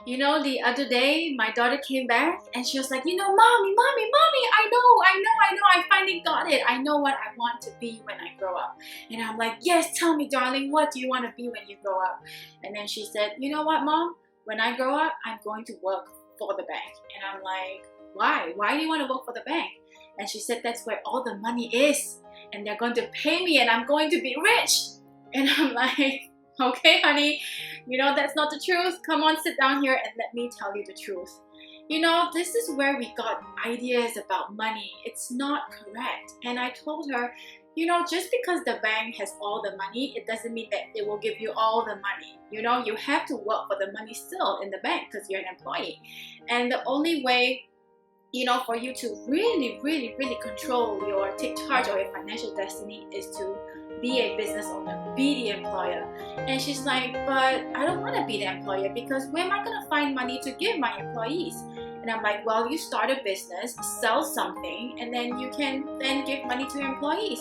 You know, the other day, my daughter came back and she was like, mommy, I finally got it. I know what I want to be when I grow up. And I'm like, yes, tell me, darling, what do you want to be when you grow up? And then she said, you know what, mom? When I grow up, I'm going to work for the bank. And I'm like, why? Why do you want to work for the bank? And she said, that's where all the money is. And they're going to pay me and I'm going to be rich. And I'm like, okay, honey, that's not the truth. Come on, sit down here and let me tell you the truth. This is where we got ideas about money. It's not correct. And I told her, just because the bank has all the money, it doesn't mean that it will give you all the money. You have to work for the money still in the bank because you're an employee. And the only way for you to really, really, really take charge of your financial destiny is to be a business owner, be the employer. And she's like, but I don't want to be the employer because where am I going to find money to give my employees? And I'm like, well, you start a business, sell something, and then you can then give money to your employees.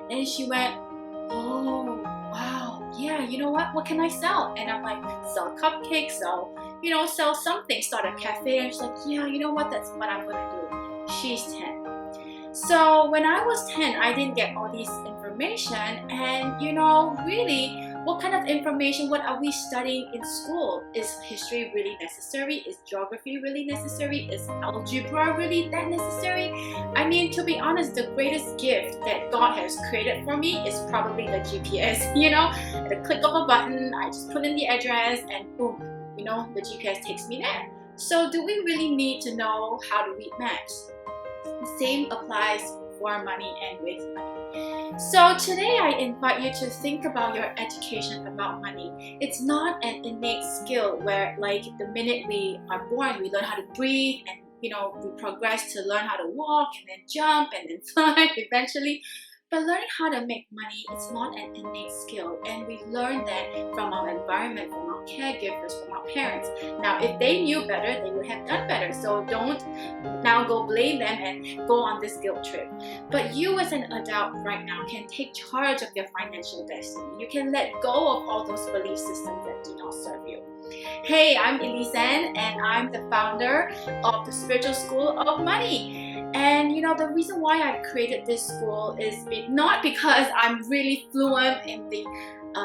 And she went, oh, wow, yeah, you know what can I sell? And I'm like, sell cupcakes, sell something, start a cafe. And she's like, yeah, you know what, that's what I'm gonna do. She's 10. So when I was 10, I didn't get all this information. And really, what kind of information, what are we studying in school? Is history really necessary? Is geography really necessary? Is algebra really that necessary? I mean, to be honest, the greatest gift that God has created for me is probably the GPS. At a click of a button, I just put in the address and boom, the GPS takes me there. So do we really need to know how to read maps? The same applies for money and with money. So today I invite you to think about your education about money. It's not an innate skill where like the minute we are born, we learn how to breathe and we progress to learn how to walk and then jump and then fly eventually. But learning how to make money, it's not an innate skill, and we learn that from our environment, from our caregivers, from our parents. Now, if they knew better, they would have done better. So don't now go blame them and go on this guilt trip. But you as an adult right now can take charge of your financial destiny. You can let go of all those belief systems that do not serve you. Hey, I'm Elisan, and I'm the founder of the Spiritual School of Money. And the reason why I created this school is not because I'm really fluent in the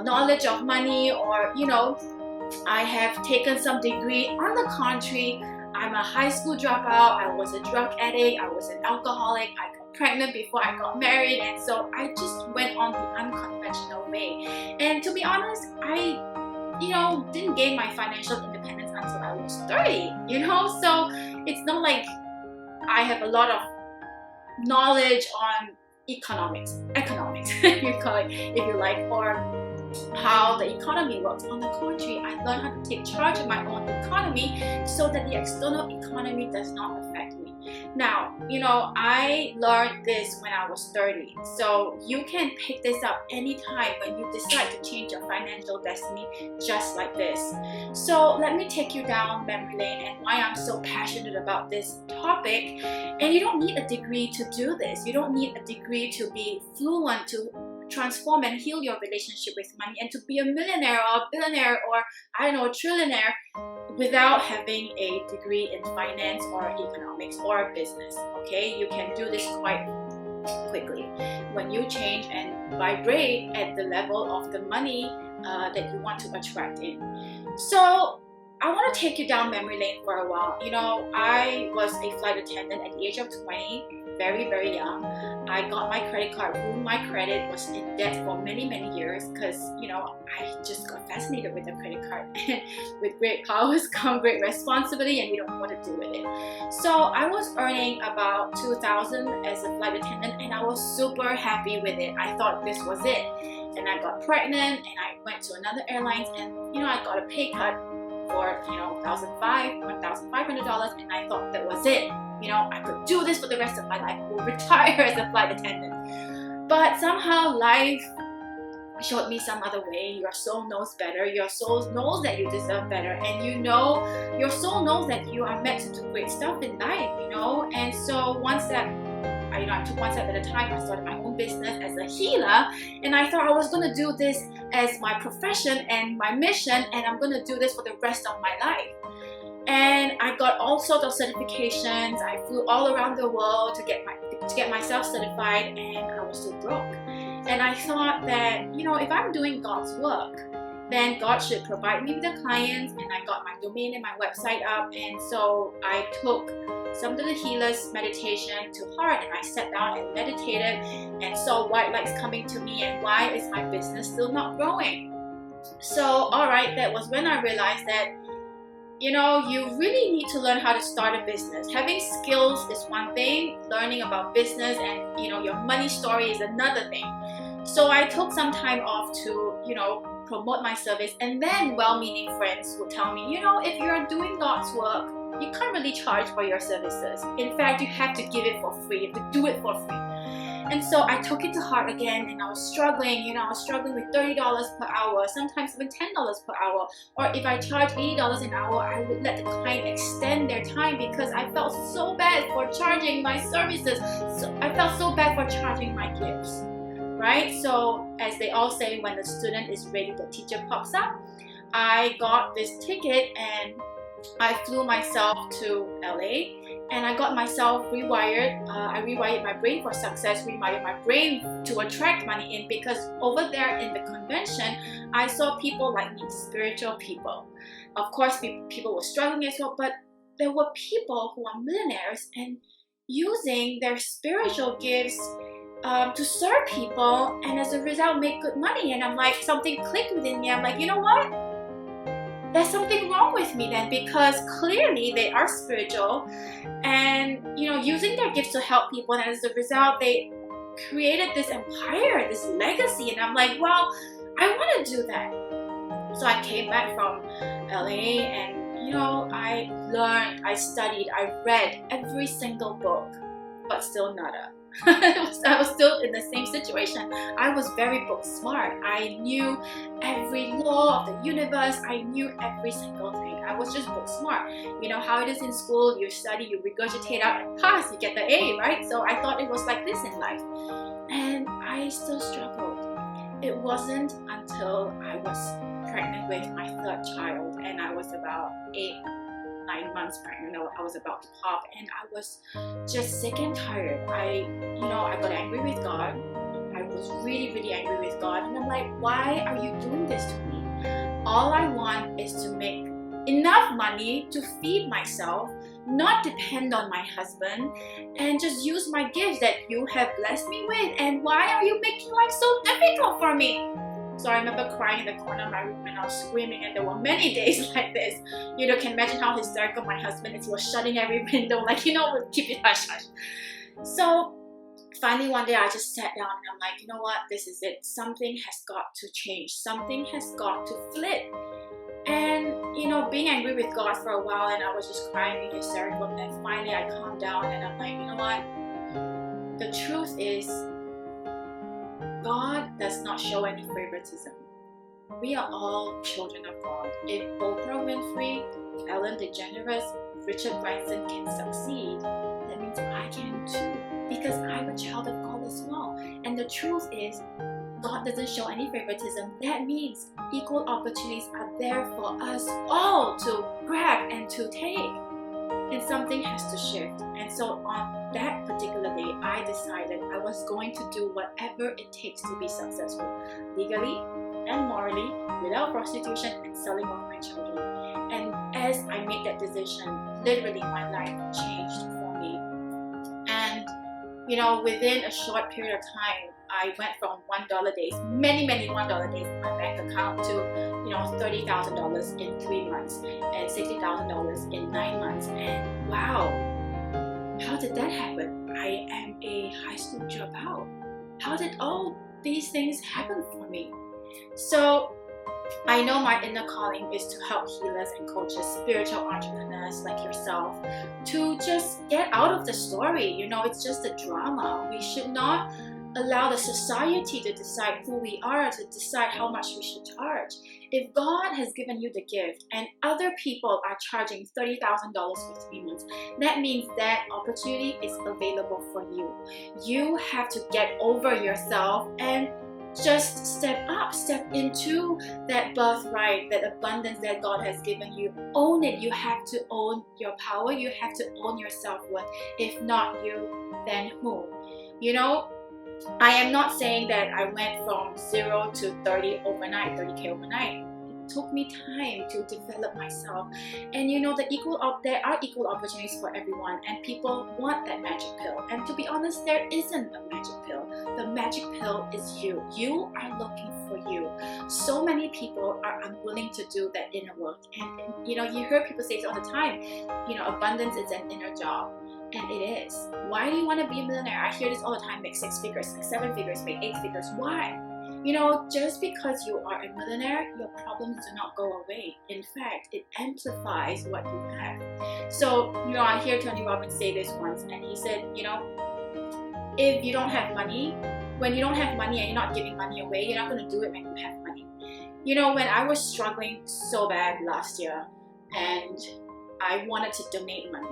knowledge of money or I have taken some degree. On the contrary, I'm a high school dropout. I was a drug addict. I was an alcoholic. I got pregnant before I got married, and so I just went on the unconventional way. And to be honest, I didn't gain my financial independence until I was 30. So it's not like I have a lot of knowledge on economics, you call it, if you like, or how the economy works. On the contrary, I learned how to take charge of my own economy so that the external economy does not affect me. Now, I learned this when I was 30. So you can pick this up anytime when you decide to change your financial destiny just like this. So let me take you down memory lane and why I'm so passionate about this topic. And you don't need a degree to do this. You don't need a degree to be fluent to transform and heal your relationship with money and to be a millionaire or a billionaire or a trillionaire without having a degree in finance or economics or business. Okay, you can do this quite quickly when you change and vibrate at the level of the money that you want to attract in. So I want to take you down memory lane for a while. I was a flight attendant at the age of 20, very, very young. I got my credit card, ruined my credit, was in debt for many, many years because, I just got fascinated with the credit card. And with great powers come great responsibility and you don't know what to do with it. So I was earning about $2,000 as a flight attendant and I was super happy with it. I thought this was it. And I got pregnant and I went to another airlines and, I got a pay cut for $1,500 and I thought that was it. I could do this for the rest of my life. I will retire as a flight attendant. But somehow life showed me some other way. Your soul knows better. Your soul knows that you deserve better, and your soul knows that you are meant to do great stuff in life. And so one step. I took one step at a time. I started my own business as a healer, and I thought I was going to do this as my profession and my mission, and I'm going to do this for the rest of my life. And I got all sorts of certifications. I flew all around the world to get myself certified, and I was still broke. And I thought that, if I'm doing God's work, then God should provide me with the clients, and I got my domain and my website up. And so I took some of the healers meditation to heart, and I sat down and meditated and saw white lights coming to me, and why is my business still not growing? So alright, that was when I realized that you really need to learn how to start a business. Having skills is one thing, learning about business and your money story is another thing. So I took some time off to promote my service, and then well-meaning friends would tell me, if you're doing God's work, you can't really charge for your services. In fact, you have to give it for free. You have to do it for free. And so I took it to heart again, and I was struggling. I was struggling with $30 per hour, sometimes even $10 per hour. Or if I charged $80 an hour, I would let the client extend their time because I felt so bad for charging my services. So I felt so bad for charging my gifts, right? So as they all say, when the student is ready, the teacher pops up. I got this ticket and I flew myself to LA, and I got myself rewired. I rewired my brain for success, rewired my brain to attract money in, because over there in the convention, I saw people like me, spiritual people. Of course, people were struggling as well, but there were people who are millionaires and using their spiritual gifts to serve people, and as a result make good money. And I'm like, something clicked within me. I'm like, you know what? There's something wrong with me then, because clearly they are spiritual and using their gifts to help people, and as a result they created this empire, this legacy. And I'm like, well, I want to do that. So I came back from LA, and I learned, I studied, I read every single book, but still nada. I was still in the same situation. I was very book smart. I knew every law of the universe. I knew every single thing. I was just book smart. You know how it is in school, you study, you regurgitate out and pass, you get the A, right? So I thought it was like this in life. And I still struggled. It wasn't until I was pregnant with my third child, and I was about 9 months pregnant. I was about to pop, and I was just sick and tired. I got angry with God. I was really, really angry with God, and I'm like, why are you doing this to me? All I want is to make enough money to feed myself, not depend on my husband, and just use my gifts that you have blessed me with. And why are you making life so difficult for me? So I remember crying in the corner of my room, and I was screaming, and there were many days like this. Can imagine how hysterical my husband is. He was shutting every window, like, keep it hush hush. So finally one day I just sat down and I'm like, you know what, this is it. Something has got to change. Something has got to flip. And being angry with God for a while, and I was just crying, being hysterical, and then finally I calmed down and I'm like, you know what, the truth is, God does not show any favoritism. We are all children of God. If Oprah Winfrey, Ellen DeGeneres, Richard Branson can succeed, that means I can too, because I'm a child of God as well. And the truth is, God doesn't show any favoritism. That means equal opportunities are there for us all to grab and to take. And something has to shift. And so on that particular day, I decided I was going to do whatever it takes to be successful, legally and morally, without prostitution and selling off my children. And as I made that decision, literally my life changed for me. And within a short period of time, I went from $1 days, many $1 days in my bank account, to $30,000 in 3 months and $60,000 in 9 months. And wow, how did that happen? I am a high school dropout. How did all these things happen for me? So I know my inner calling is to help healers and coaches, spiritual entrepreneurs like yourself, to just get out of the story. It's just a drama. We should not allow the society to decide who we are, to decide how much we should charge. If God has given you the gift and other people are charging $30,000 for 3 months, that means that opportunity is available for you. You have to get over yourself and Just step up, step into that birthright, that abundance that God has given you. Own it. You have to own your power. You have to own your self-worth. If not you, then who? You know, I am not saying that I went from 0 to 30 overnight, 30K overnight. It took me time to develop myself. And you know, there are equal opportunities for everyone, and people want that magic pill. And to be honest, there isn't a magic pill. The magic pill is you. You are looking for you. So many people are unwilling to do that inner work. And you know, you hear people say it all the time, you know, abundance is an inner job. And it is. Why do you want to be a millionaire? I hear this all the time, make 6 figures, make 7 figures, make 8 figures. Why? You know, just because you are a millionaire, your problems do not go away. In fact, it amplifies what you have. So, you know, I hear Tony Robbins say this once, and he said, you know, if you don't have money, when you don't have money and you're not giving money away, you're not going to do it when you have money. You know, when I was struggling so bad last year, and I wanted to donate money,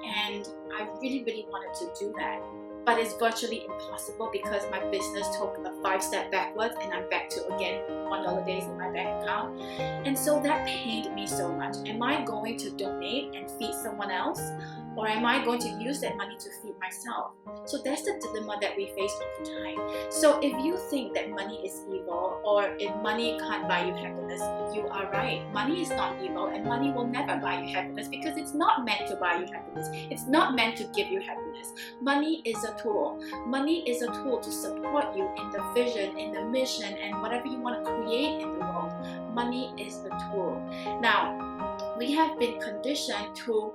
and I really, really wanted to do that. But it's virtually impossible because my business took a 5-step backwards, and I'm back to, again, $1 days in my bank account. And so that pained me so much. Am I going to donate and feed someone else? Or am I going to use that money to feed myself? So that's the dilemma that we face all the time. So if you think that money is evil, or if money can't buy you happiness, you are right. Money is not evil, and money will never buy you happiness because it's not meant to buy you happiness. It's not meant to give you happiness. Money is a tool. Money is a tool to support you in the vision, in the mission, and whatever you want to create in the world. Money is the tool. Now, we have been conditioned to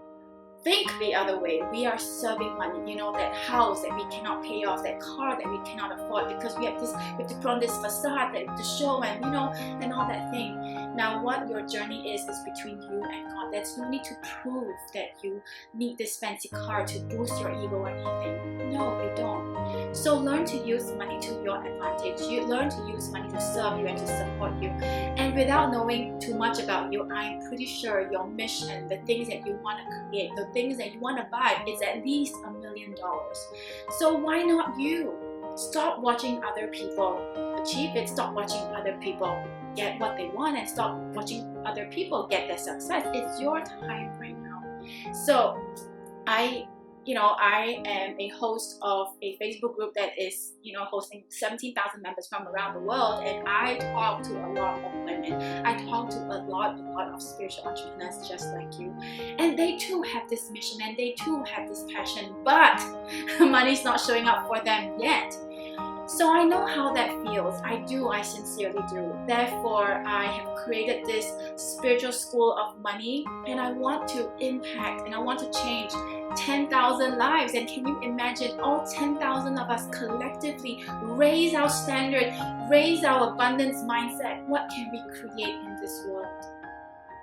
think the other way. We are serving money. You know, that house that we cannot pay off, that car that we cannot afford because we have to put on this facade that to show, and you know, and all that thing. Now, what your journey is between you and God. There's no need to prove that you need this fancy car to boost your ego or anything. No, you don't. So learn to use money to your advantage. You learn to use money to serve you and to support you. And without knowing too much about you, I'm pretty sure your mission, the things that you want to create, the things that you want to buy, is at least $1 million. So why not you? Stop watching other people achieve it. Stop watching other people get what they want, and stop watching other people get their success. It's your time right now. So I am a host of a Facebook group that is, hosting 17,000 members from around the world, and I talk to a lot of women. I talk to a lot of spiritual entrepreneurs just like you, and they too have this mission and they too have this passion, but money's not showing up for them yet. So I know how that feels. I sincerely do. Therefore, I have created this spiritual school of money, and I want to impact and I want to change 10,000 lives. And can you imagine all 10,000 of us collectively raise our standard, raise our abundance mindset? What can we create in this world?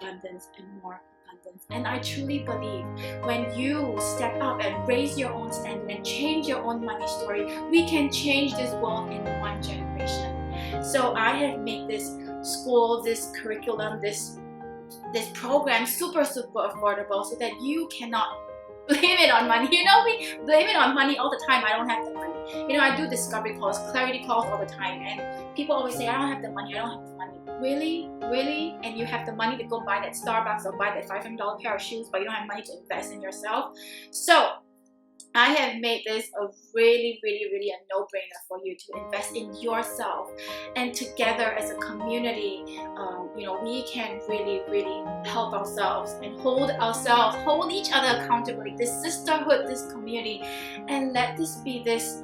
Abundance and more abundance. And I truly believe when you step up and raise your own standard and change your own money story, we can change this world in one generation. So I have made this school, this curriculum, this program super affordable so that you cannot blame it on money. We blame it on money all the time. I don't have the money. I do discovery calls, clarity calls all the time, and people always say, I don't have the money, I don't have the money. Really? And you have the money to go buy that Starbucks or buy that $500 pair of shoes, but you don't have money to invest in yourself? So I have made this a really a no-brainer for you to invest in yourself. And together as a community, we can really help ourselves and hold each other accountable. This sisterhood, this community, and let this be this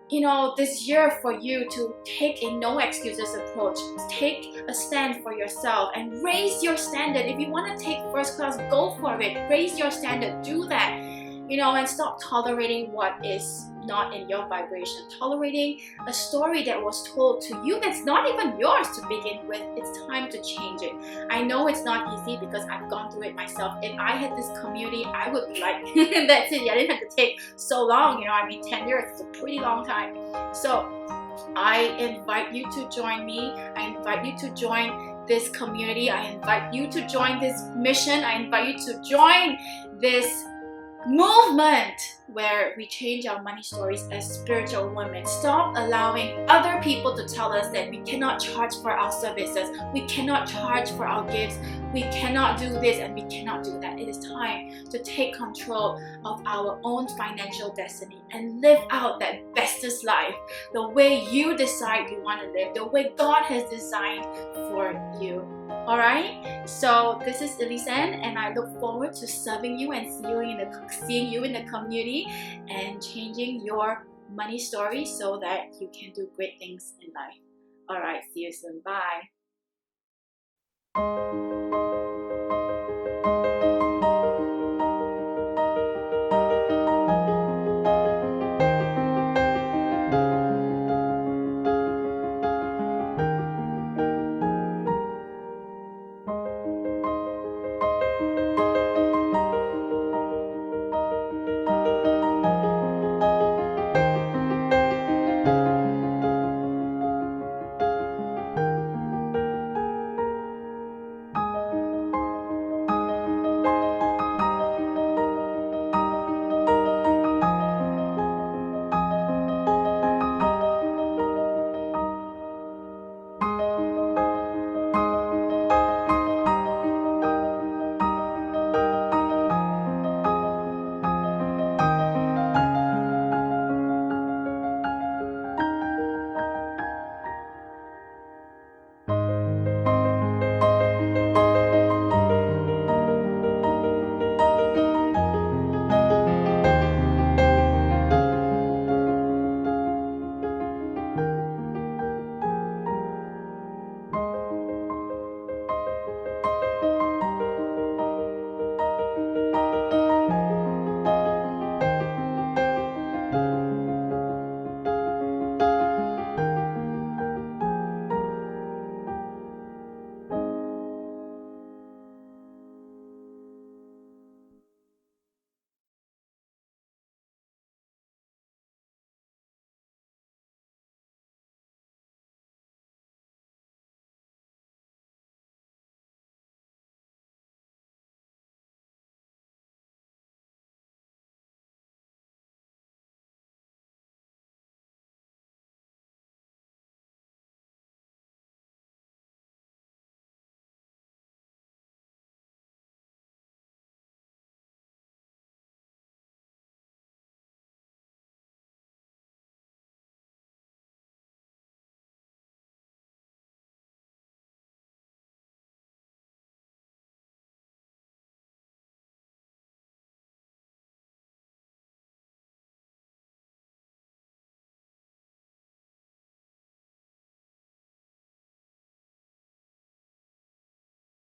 year for you to take a no excuses approach. Take a stand for yourself and raise your standard. If you want to take first class, go for it. Raise your standard. Do that. And stop tolerating what is not in your vibration. Tolerating a story that was told to you that's not even yours to begin with. It's time to change it. I know it's not easy because I've gone through it myself. If I had this community, I would be like, that's it. I didn't have to take so long. 10 years is a pretty long time. So I invite you to join me. I invite you to join this community. I invite you to join this mission. I invite you to join this movement where we change our money stories as spiritual women. Stop allowing other people to tell us that we cannot charge for our services, we cannot charge for our gifts, we cannot do this and we cannot do that. It is time to take control of our own financial destiny and live out that bestest life the way you decide you want to live, the way God has designed for you. Alright, so this is Elisan, and I look forward to serving you and seeing you in the community and changing your money story so that you can do great things in life. Alright, see you soon. Bye.